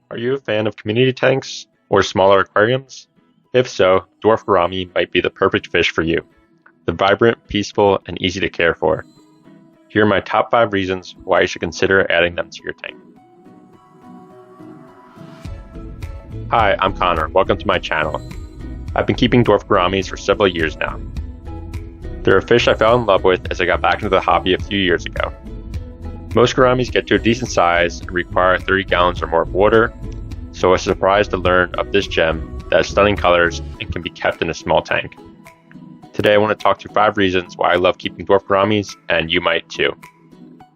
Are you a fan of community tanks or smaller aquariums? If so, Dwarf Gourami might be the perfect fish for you. They're vibrant, peaceful, and easy to care for. Here are my top 5 reasons why you should consider adding them to your tank. Hi, I'm Connor. Welcome to my channel. I've been keeping Dwarf Gouramis for several years now. They're a fish I fell in love with as I got back into the hobby a few years ago. Most gouramis get to a decent size and require 30 gallons or more of water, so I was surprised to learn of this gem that has stunning colors and can be kept in a small tank. Today I want to talk through 5 reasons why I love keeping Dwarf Gouramis, and you might too.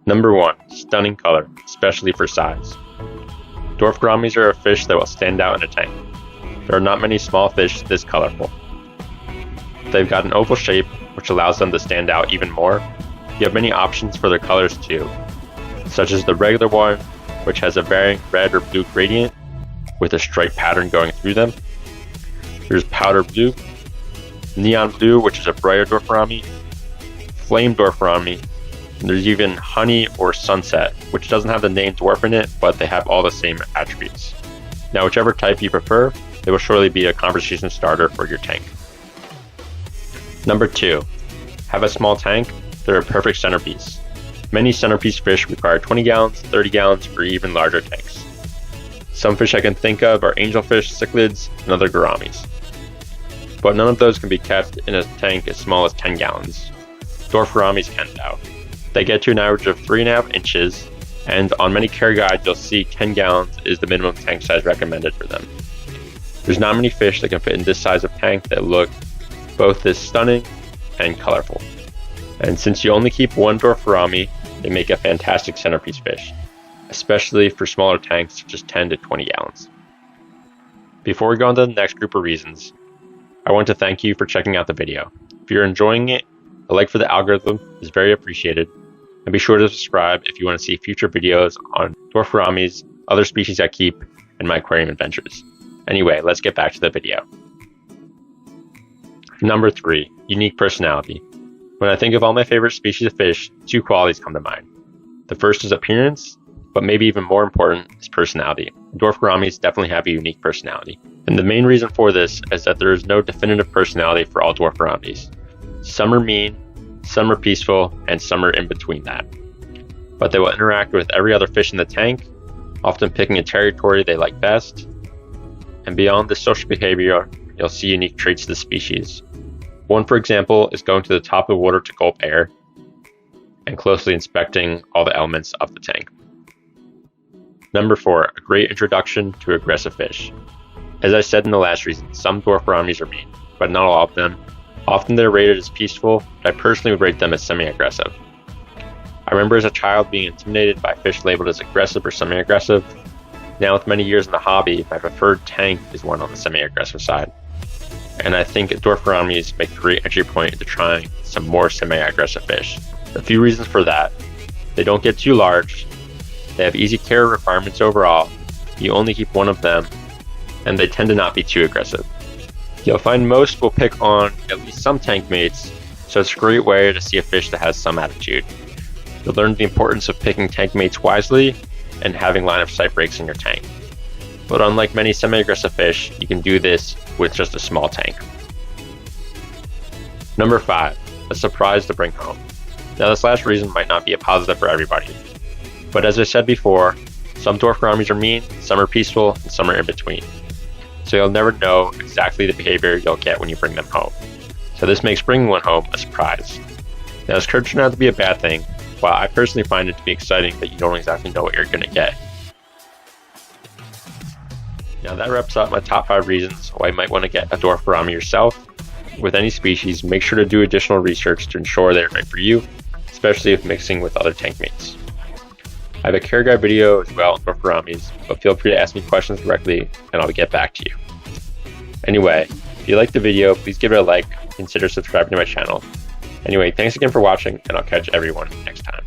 Number 1, stunning color, especially for size. Dwarf Gouramis are a fish that will stand out in a tank. There are not many small fish this colorful. They've got an oval shape, which allows them to stand out even more. You have many options for their colors too, such as the regular one, which has a varying red or blue gradient with a stripe pattern going through them. There's powder blue, neon blue, which is a brighter Dwarf Gourami, flame Dwarf Gourami, and there's even honey or sunset, which doesn't have the name dwarf in it, but they have all the same attributes. Now, whichever type you prefer, they will surely be a conversation starter for your tank. Number 2, have a small tank. They're a perfect centerpiece. Many centerpiece fish require 20 gallons, 30 gallons, or even larger tanks. Some fish I can think of are angelfish, cichlids, and other gouramis. But none of those can be kept in a tank as small as 10 gallons. Dwarf Gouramis can though. They get to an average of 3.5 inches, and on many care guides you'll see 10 gallons is the minimum tank size recommended for them. There's not many fish that can fit in this size of tank that look both this stunning and colorful. And since you only keep one Dwarf Gourami, they make a fantastic centerpiece fish, especially for smaller tanks such as 10 to 20 gallons. Before we go on to the next group of reasons, I want to thank you for checking out the video. If you're enjoying it, a like for the algorithm is very appreciated, and be sure to subscribe if you want to see future videos on Dwarf Gouramis, other species I keep, and my aquarium adventures. Anyway, let's get back to the video. Number 3, unique personality. When I think of all my favorite species of fish, 2 qualities come to mind. The first is appearance, but maybe even more important is personality. Dwarf Gouramis definitely have a unique personality. And the main reason for this is that there is no definitive personality for all Dwarf Gouramis. Some are mean, some are peaceful, and some are in between that. But they will interact with every other fish in the tank, often picking a territory they like best. And beyond this social behavior, you'll see unique traits of the species. One, for example, is going to the top of the water to gulp air and closely inspecting all the elements of the tank. Number 4, a great introduction to aggressive fish. As I said in the last reason, some Dwarf Gouramis are mean, but not all of them. Often they're rated as peaceful, but I personally would rate them as semi-aggressive. I remember as a child being intimidated by fish labeled as aggressive or semi-aggressive. Now with many years in the hobby, my preferred tank is one on the semi-aggressive side. And I think Dwarf Gouramis make a great entry point into trying some more semi-aggressive fish. A few reasons for that: they don't get too large, they have easy care requirements overall, you only keep one of them, and they tend to not be too aggressive. You'll find most will pick on at least some tank mates, so it's a great way to see a fish that has some attitude. You'll learn the importance of picking tank mates wisely and having line of sight breaks in your tank. But unlike many semi-aggressive fish, you can do this with just a small tank. Number 5, a surprise to bring home. Now this last reason might not be a positive for everybody, but as I said before, some Dwarf Gouramis are mean, some are peaceful, and some are in between. So you'll never know exactly the behavior you'll get when you bring them home. So this makes bringing one home a surprise. Now this could turn out to be a bad thing, while I personally find it to be exciting that you don't exactly know what you're going to get. Now that wraps up my top 5 reasons why you might want to get a Dwarf Gourami yourself. With any species, make sure to do additional research to ensure they're right for you, especially if mixing with other tank mates. I have a care guide video as well on Dwarf Gouramis, but feel free to ask me questions directly and I'll get back to you. Anyway, if you liked the video, please give it a like, consider subscribing to my channel. Anyway, thanks again for watching, and I'll catch everyone next time.